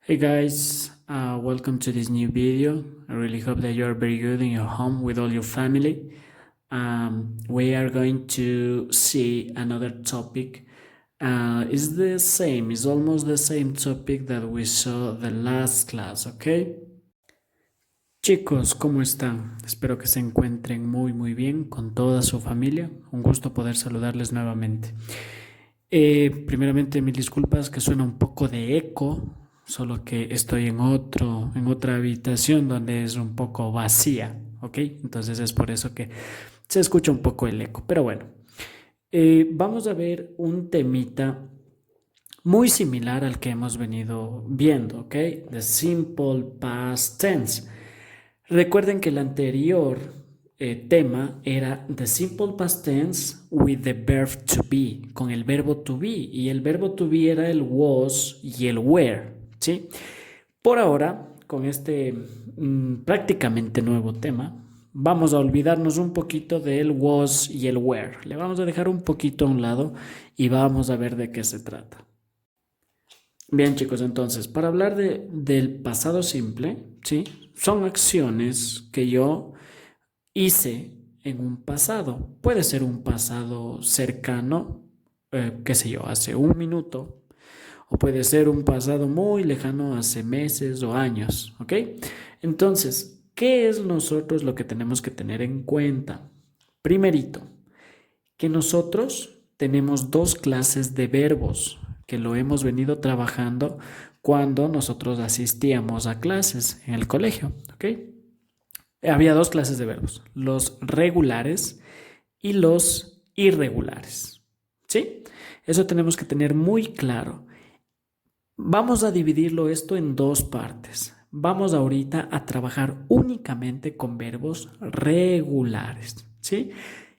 Hey guys, welcome to this new video. I really hope that you are very good in your home with all your family. We are going to see another topic. It's almost the same topic that we saw the last class, okay? Chicos, ¿cómo están? Espero que se encuentren muy bien con toda su familia. Un gusto poder saludarles nuevamente. Primeramente, mil disculpas que suena un poco de eco, solo que estoy en otra habitación donde es un poco vacía, ¿ok? Entonces es por eso que se escucha un poco el eco. Pero bueno, vamos a ver un temita muy similar al que hemos venido viendo, ¿ok? The simple past tense. Recuerden que el anterior tema era the simple past tense with the verb to be, con el verbo to be, y el verbo to be era el was y el were, ¿sí? Por ahora, con este prácticamente nuevo tema, vamos a olvidarnos un poquito del was y el were. Le vamos a dejar un poquito a un lado y vamos a ver de qué se trata. Bien, chicos, entonces, para hablar del pasado simple, ¿sí? Son acciones que yo hice en un pasado. Puede ser un pasado cercano, qué sé yo, hace un minuto, o puede ser un pasado muy lejano, hace meses o años, ¿ok? Entonces, ¿qué es nosotros lo que tenemos que tener en cuenta? Primerito, que nosotros tenemos dos clases de verbos que lo hemos venido trabajando cuando nosotros asistíamos a clases en el colegio, ¿ok? Había dos clases de verbos, los regulares y los irregulares, ¿sí? Eso tenemos que tener muy claro. Vamos a dividirlo esto en dos partes. Vamos ahorita a trabajar únicamente con verbos regulares, ¿sí?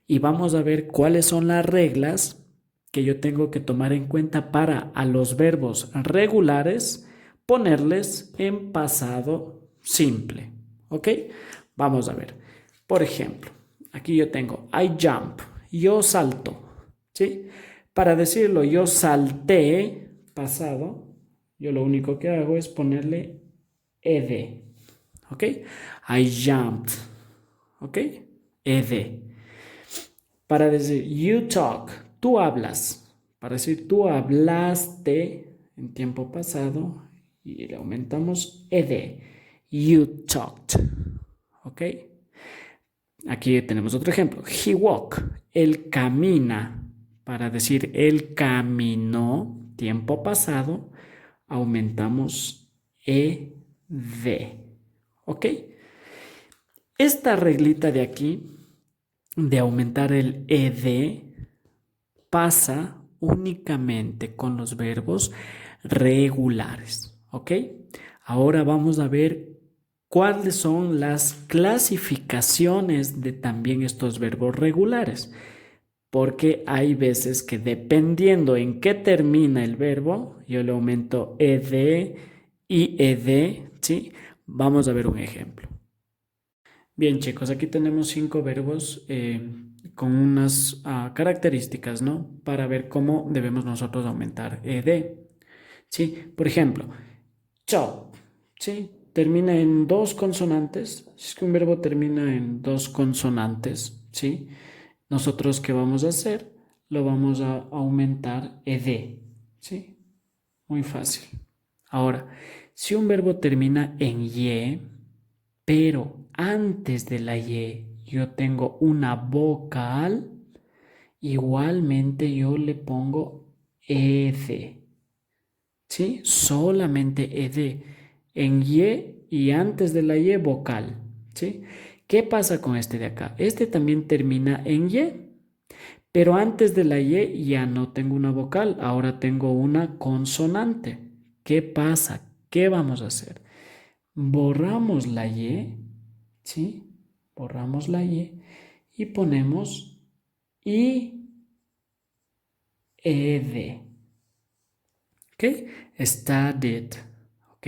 Y vamos a ver cuáles son las reglas que yo tengo que tomar en cuenta para a los verbos regulares ponerles en pasado simple, ¿ok? Vamos a ver. Por ejemplo, aquí yo tengo I jump, yo salto, ¿sí? Para decirlo, yo salté, pasado, yo lo único que hago es ponerle ed, ¿ok? I jumped, ¿ok? Ed. Para decir you talk, tú hablas. Para decir tú hablaste en tiempo pasado y le aumentamos ed. You talked, ¿ok? Aquí tenemos otro ejemplo. He walk, él camina. Para decir él caminó, tiempo pasado, aumentamos ed. ¿Ok? Esta reglita de aquí, de aumentar el ed, pasa únicamente con los verbos regulares. ¿Ok? Ahora vamos a ver cuáles son las clasificaciones de también estos verbos regulares. Porque hay veces que dependiendo en qué termina el verbo, yo le aumento ed y ed, ¿sí? Vamos a ver un ejemplo. Bien, chicos, aquí tenemos 5 verbos con unas características, ¿no? Para ver cómo debemos nosotros aumentar ed. ¿Sí? Por ejemplo, chop, ¿sí? Termina en dos consonantes. Si es que un verbo termina en dos consonantes, ¿sí? Nosotros, ¿qué vamos a hacer? Lo vamos a aumentar ed, ¿sí? Muy fácil. Ahora, si un verbo termina en y, pero antes de la y yo tengo una vocal, igualmente yo le pongo ed, ¿sí? Solamente ed en y antes de la y vocal, ¿sí? ¿Qué pasa con este de acá? Este también termina en y, pero antes de la y ya no tengo una vocal, ahora tengo una consonante. ¿Qué pasa? ¿Qué vamos a hacer? Borramos la y, ¿sí? Borramos la y ponemos i, ed. ¿Ok? Studied. ¿Ok?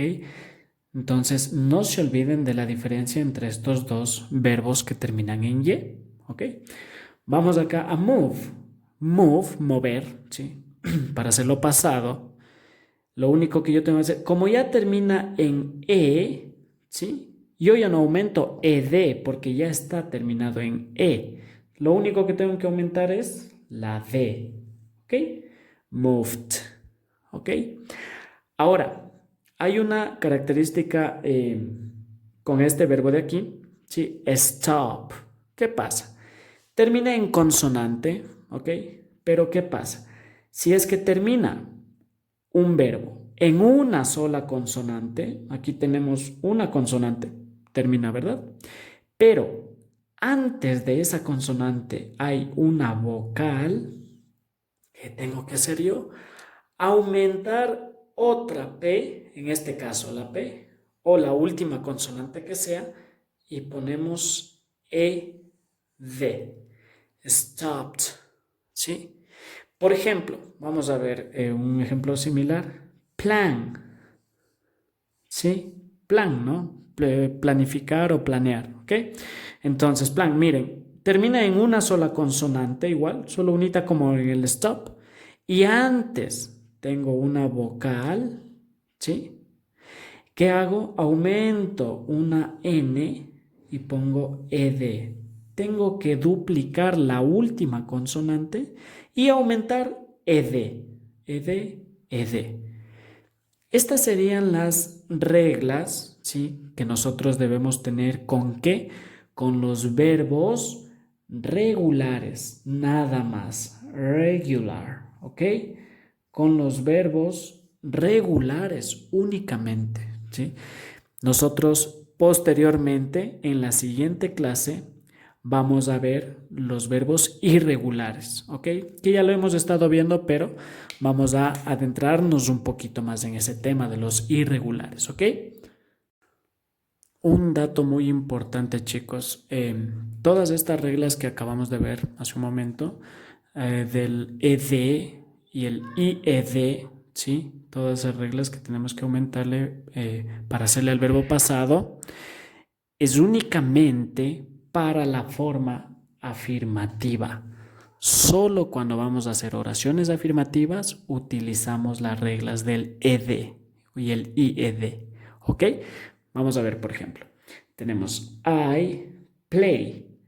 Entonces, no se olviden de la diferencia entre estos dos verbos que terminan en y. ¿Ok? Vamos acá a move. Move, mover, ¿sí? Para hacerlo pasado, Lo único que yo tengo que hacer, como ya termina en E, ¿sí? Yo ya no aumento ed porque ya está terminado en E. Lo único que tengo que aumentar es la D. ¿Ok? Moved. ¿Ok? Ahora, hay una característica con este verbo de aquí, ¿sí? Stop. ¿Qué pasa? Termina en consonante, ¿ok? Pero ¿qué pasa? Si es que termina un verbo en una sola consonante, aquí tenemos una consonante, termina, ¿verdad? Pero antes de esa consonante hay una vocal, ¿qué tengo que hacer yo? Aumentar otra P, en este caso la P, o la última consonante que sea, y ponemos ED. Stopped. ¿Sí? Por ejemplo, vamos a ver un ejemplo similar. Plan. ¿Sí? Plan, ¿no? Planificar o planear, ¿ok? Entonces, plan, miren, termina en una sola consonante igual, solo unita como en el stop. Y antes tengo una vocal, ¿sí? ¿Qué hago? Aumento una N y pongo ED. Tengo que duplicar la última consonante y aumentar ED. ED, ED. Estas serían las reglas, ¿sí? Que nosotros debemos tener con qué? Con los verbos regulares, nada más. Regular, ¿ok? Con los verbos regulares únicamente, ¿sí? Nosotros posteriormente, en la siguiente clase, vamos a ver los verbos irregulares, ¿ok? Que ya lo hemos estado viendo, pero vamos a adentrarnos un poquito más en ese tema de los irregulares, ¿ok? Un dato muy importante, chicos, todas estas reglas que acabamos de ver hace un momento, del ED y el IED, ¿sí? Todas esas reglas que tenemos que aumentarle para hacerle al verbo pasado, es únicamente para la forma afirmativa. Solo cuando vamos a hacer oraciones afirmativas utilizamos las reglas del ED y el IED. ¿Ok? Vamos a ver, por ejemplo. Tenemos I play.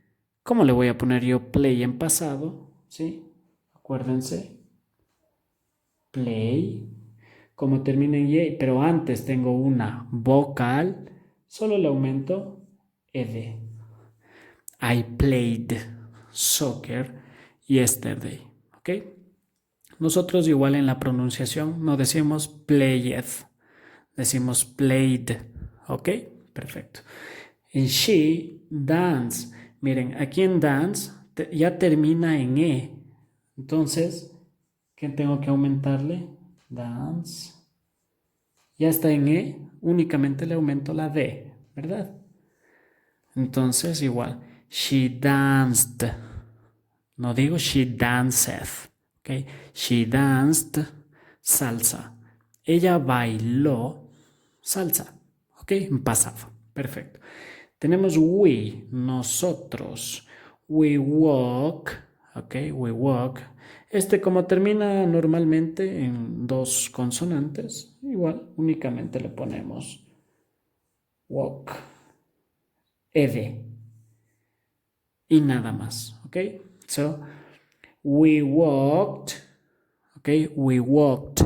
¿Cómo le voy a poner yo play en pasado? ¿Sí? Acuérdense. Play. Como termina en Y, pero antes tengo una vocal, solo le aumento ED. I played soccer yesterday. ¿Ok? Nosotros igual en la pronunciación no decimos played, decimos played. ¿Ok? Perfecto. En she dance. Miren, aquí en dance ya termina en E. Entonces, ¿qué tengo que aumentarle? Dance. Ya está en E, únicamente le aumento la D, ¿verdad? Entonces, igual, she danced. No digo she danceth, ¿ok? She danced salsa. Ella bailó salsa, ¿ok? En pasado, perfecto. Tenemos we, nosotros. We walk, ¿ok? We walk. Como termina normalmente en dos consonantes, igual, únicamente le ponemos walk, ed y nada más, ¿ok? So, we walked, ¿ok? We walked.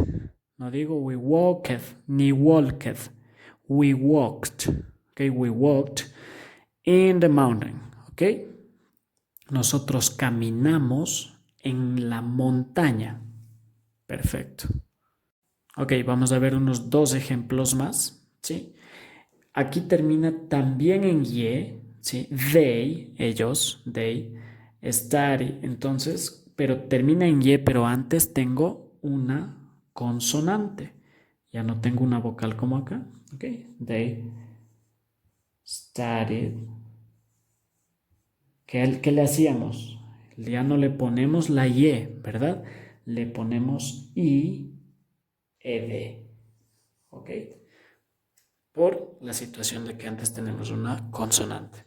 No digo we walked ni walked. We walked, ¿ok? We walked in the mountain, ¿ok? Nosotros caminamos en la montaña. Perfecto. Ok, vamos a ver unos dos ejemplos más, ¿sí? Aquí termina también en Y, ¿sí? They, ellos, they, study, entonces, pero termina en Y, pero antes tengo una consonante. Ya no tengo una vocal como acá, ¿ok? They studied. ¿Qué le hacíamos? Ya no le ponemos la Y, ¿verdad? Le ponemos I, ED, ¿ok? Por la situación de que antes tenemos una consonante.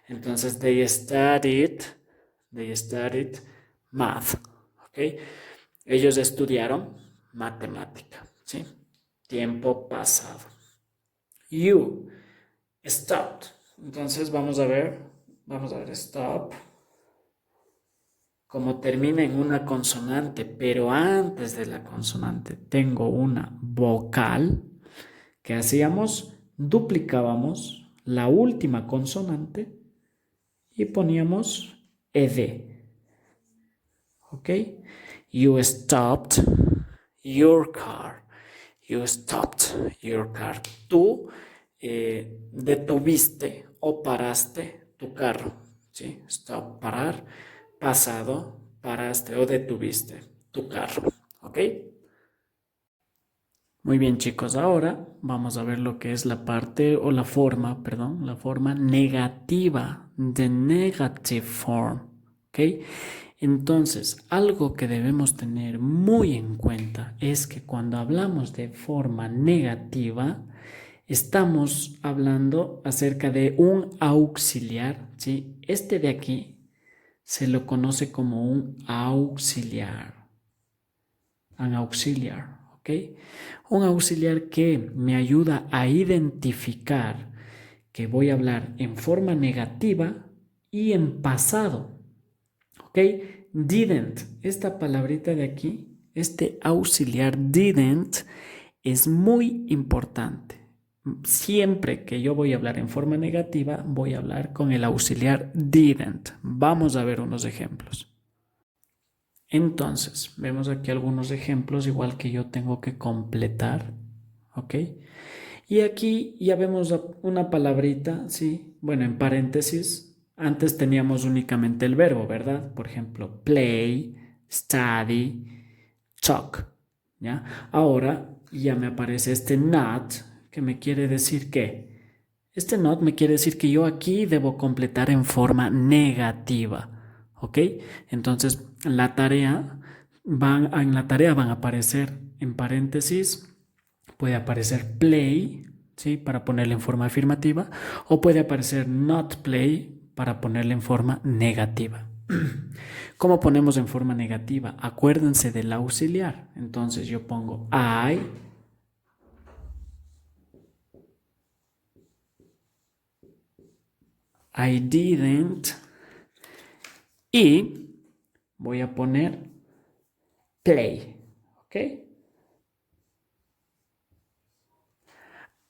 Entonces, they studied math, ¿ok? Ellos estudiaron matemática, ¿sí? tiempo pasado. You stopped. Entonces vamos a ver stop. Como termina en una consonante, pero antes de la consonante tengo una vocal, ¿qué hacíamos? Duplicábamos la última consonante y poníamos ed. ¿Ok? You stopped your car. You stopped your car. Tú detuviste o paraste tu carro. ¿Sí? Stop, parar. Pasado, paraste o detuviste tu carro. ¿Ok? Muy bien, chicos. Ahora vamos a ver lo que es la parte o la forma, perdón, la forma negativa, the negative form. ¿Ok? Entonces, algo que debemos tener muy en cuenta es que cuando hablamos de forma negativa, estamos hablando acerca de un auxiliar, ¿sí? Este de aquí se lo conoce como un auxiliar. Un auxiliar, ¿ok? Un auxiliar que me ayuda a identificar que voy a hablar en forma negativa y en pasado, ¿ok? Didn't, esta palabrita de aquí, este auxiliar didn't es muy importante. Siempre que yo voy a hablar en forma negativa, voy a hablar con el auxiliar didn't. Vamos a ver unos ejemplos. Entonces, vemos aquí algunos ejemplos, igual que yo tengo que completar, ¿ok? Y aquí ya vemos una palabrita, ¿sí? Bueno, en paréntesis, antes teníamos únicamente el verbo, ¿verdad? Por ejemplo, play, study, talk, ¿ya? Ahora ya me aparece este not, que me quiere decir que este not me quiere decir que yo aquí debo completar en forma negativa, ¿ok? Entonces, en la tarea van a aparecer en paréntesis, puede aparecer play, ¿sí? Para ponerle en forma afirmativa, o puede aparecer not play para ponerle en forma negativa. ¿Cómo ponemos en forma negativa? Acuérdense del auxiliar. Entonces yo pongo I didn't, y voy a poner play, ¿ok?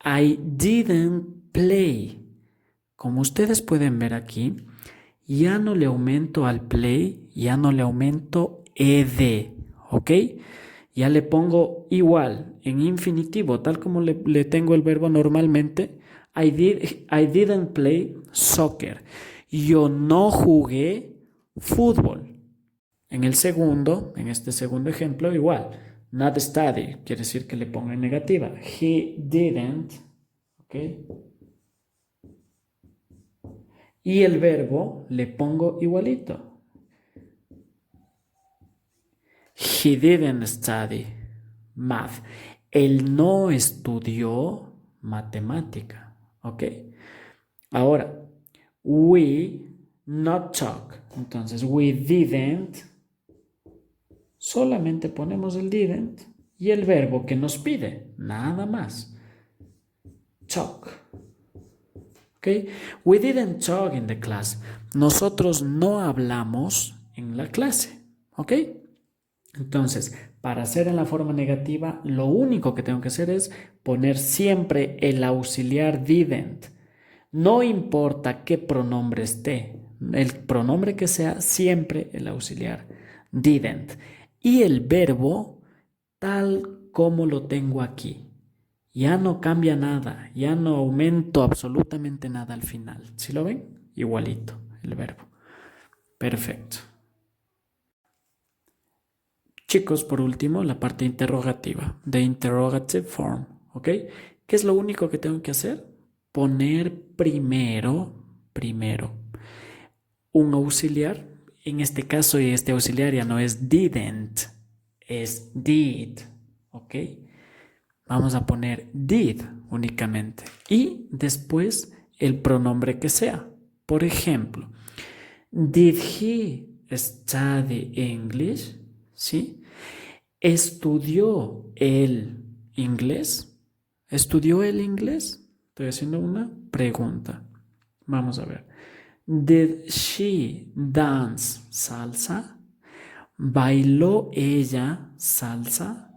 I didn't play. Como ustedes pueden ver aquí, ya no le aumento al play, ya no le aumento ed, ¿ok? Ya le pongo igual en infinitivo, tal como le tengo el verbo normalmente. I didn't play soccer. Yo no jugué fútbol. En este segundo ejemplo, igual. Not study, quiere decir que le pongo en negativa. He didn't, ¿ok? Y el verbo le pongo igualito. He didn't study math. Él no estudió matemática, ¿ok? Ahora, we not talk. Entonces, we didn't. Solamente ponemos el didn't y el verbo que nos pide, nada más. Talk. ¿Ok? We didn't talk in the class. Nosotros no hablamos en la clase. ¿Ok? Entonces, para hacer en la forma negativa, lo único que tengo que hacer es poner siempre el auxiliar didn't. No importa qué pronombre esté, el pronombre que sea, siempre el auxiliar didn't. Y el verbo tal como lo tengo aquí. Ya no cambia nada, ya no aumento absolutamente nada al final. ¿Sí lo ven? Igualito el verbo. Perfecto. Chicos, por último, la parte interrogativa, the interrogative form, ¿ok? ¿Qué es lo único que tengo que hacer? Poner primero, un auxiliar. En este caso, este auxiliar ya no es didn't, es did, ¿ok? Vamos a poner did únicamente y después el pronombre que sea. Por ejemplo, did he study English? ¿Sí? ¿Estudió él inglés? ¿Estudió el inglés? Estoy haciendo una pregunta. Vamos a ver. Did she dance salsa? ¿Bailó ella salsa?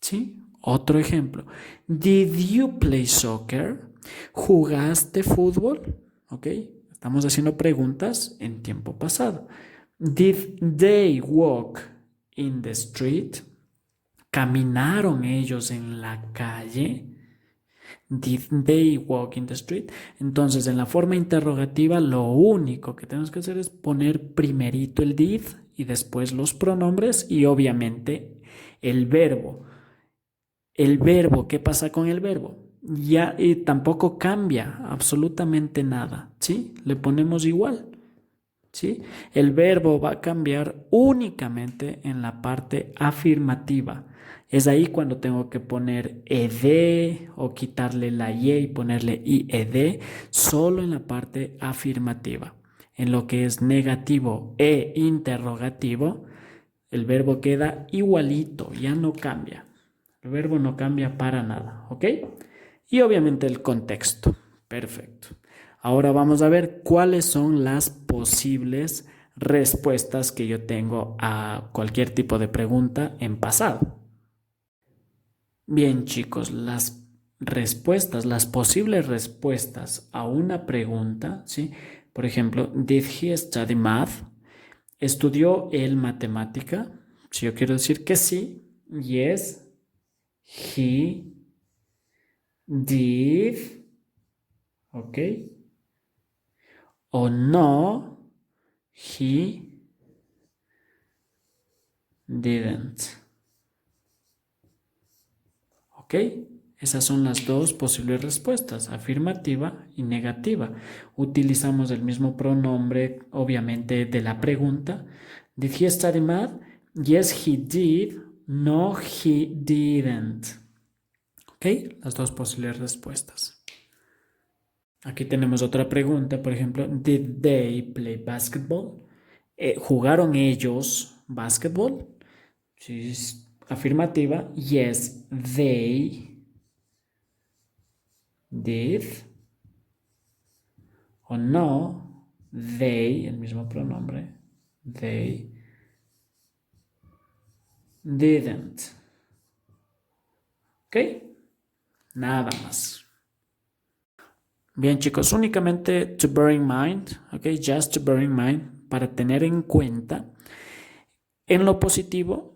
¿Sí? Otro ejemplo. Did you play soccer? ¿Jugaste fútbol? ¿Ok? Estamos haciendo preguntas en tiempo pasado. Did they walk in the street? ¿Caminaron ellos en la calle? Did they walk in the street? Entonces, en la forma interrogativa, lo único que tenemos que hacer es poner primerito el did y después los pronombres y obviamente el verbo. El verbo, ¿qué pasa con el verbo? Ya y tampoco cambia absolutamente nada, ¿sí? Le ponemos igual, ¿sí? El verbo va a cambiar únicamente en la parte afirmativa. Es ahí cuando tengo que poner ed o quitarle la y ponerle ied, solo en la parte afirmativa. En lo que es negativo e interrogativo, el verbo queda igualito, ya no cambia. El verbo no cambia para nada, ¿ok? Y obviamente el contexto. Perfecto. Ahora vamos a ver cuáles son las posibles respuestas que yo tengo a cualquier tipo de pregunta en pasado. Bien, chicos, las respuestas, las posibles respuestas a una pregunta, ¿sí? Por ejemplo, did he study math? ¿Estudió él matemática? Si yo quiero decir que sí, yes, he did, ¿ok? O no, he didn't. ¿Ok? Esas son las dos posibles respuestas, afirmativa y negativa. Utilizamos el mismo pronombre, obviamente, de la pregunta. Did he study math? Yes, he did. No, he didn't. ¿Ok? Las dos posibles respuestas. Aquí tenemos otra pregunta, por ejemplo, did they play basketball? ¿Jugaron ellos basketball? Si es afirmativa, yes, they did. O no, they, el mismo pronombre, they didn't. ¿Ok? Nada más. Bien, chicos, únicamente to bear in mind, ¿ok? Just to bear in mind, para tener en cuenta. En lo positivo,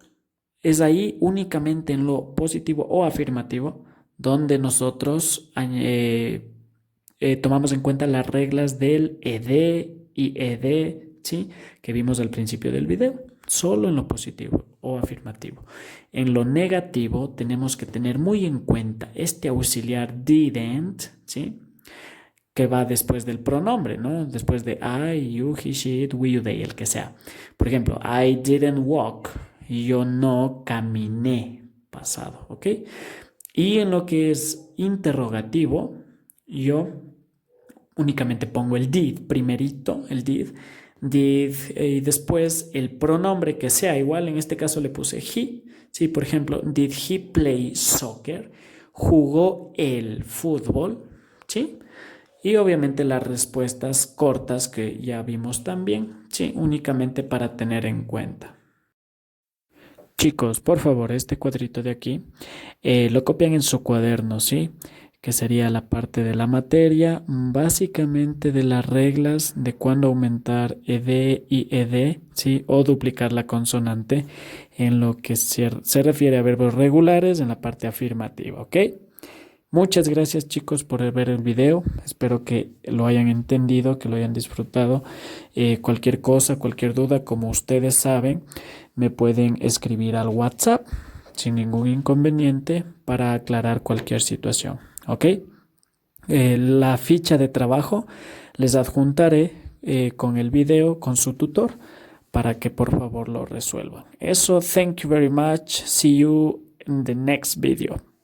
es ahí únicamente en lo positivo o afirmativo donde nosotros tomamos en cuenta las reglas del ed y ed, ¿sí? Que vimos al principio del video. Solo en lo positivo o afirmativo. En lo negativo tenemos que tener muy en cuenta este auxiliar didn't, ¿sí? Que va después del pronombre, ¿no? Después de I, you, he, she, it, we, you, they, el que sea. Por ejemplo, I didn't walk. Yo no caminé, pasado, ¿ok? Y en lo que es interrogativo, yo únicamente pongo el did, primerito, el did, y después el pronombre que sea igual, en este caso le puse he, ¿sí? Por ejemplo, did he play soccer? ¿Jugó el fútbol? ¿Sí? Y obviamente las respuestas cortas que ya vimos también, ¿sí? Únicamente para tener en cuenta. Chicos, por favor, este cuadrito de aquí lo copian en su cuaderno, ¿sí? Que sería la parte de la materia, básicamente de las reglas de cuándo aumentar ed y ed, ¿sí? O duplicar la consonante en lo que se refiere a verbos regulares en la parte afirmativa, ¿ok? Muchas gracias, chicos, por ver el video. Espero que lo hayan entendido, que lo hayan disfrutado. Cualquier cosa, cualquier duda, como ustedes saben, me pueden escribir al WhatsApp sin ningún inconveniente para aclarar cualquier situación. ¿Ok? La ficha de trabajo les adjuntaré con el video, con su tutor, para que por favor lo resuelvan. Eso, thank you very much. See you in the next video.